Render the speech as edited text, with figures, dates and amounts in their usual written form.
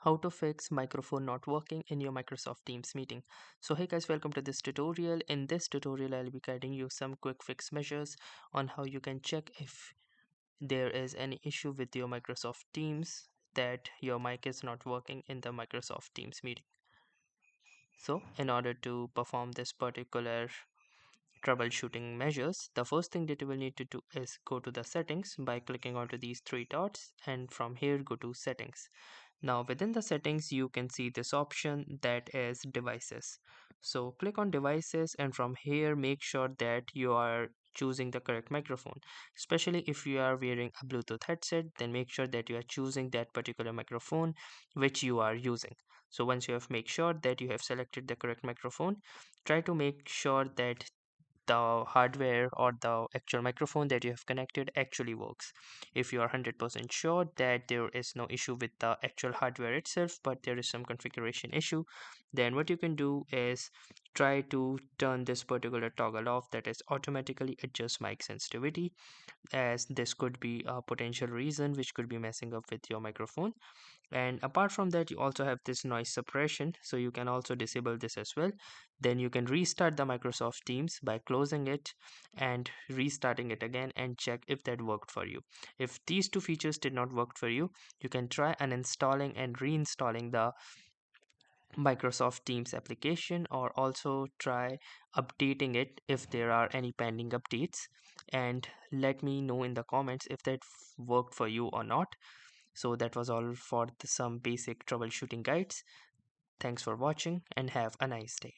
how to fix microphone not working in your Microsoft Teams meeting. So hey guys, welcome to this tutorial. In this tutorial, I'll be guiding you some quick fix measures on how you can check if there is any issue with your Microsoft Teams that your mic is not working in the Microsoft Teams meeting. So in order to perform this particular troubleshooting measures, the first thing that you will need to do is go to the settings by clicking onto these three dots, and from here go to settings. Now within the settings you can see this option that is devices. So click on devices, and from here make sure that you are choosing the correct microphone. Especially if you are wearing a Bluetooth headset, then make sure that you are choosing that particular microphone which you are using. So once you have make sure that you have selected the correct microphone, try to make sure that the hardware or the actual microphone that you have connected actually works. If you are 100% sure that there is no issue with the actual hardware itself, but there is some configuration issue, then what you can do is try to turn this particular toggle off, that is automatically adjust mic sensitivity, as this could be a potential reason which could be messing up with your microphone. And apart from that, you also have this noise suppression, so you can also disable this as well. Then you can restart the Microsoft Teams by closing it and restarting it again, and check if that worked for you. If these two features did not work for you, you can try uninstalling and reinstalling the Microsoft Teams application, or also try updating it if there are any pending updates, and let me know in the comments if that worked for you or not. So that was all for some basic troubleshooting guides. Thanks for watching and have a nice day.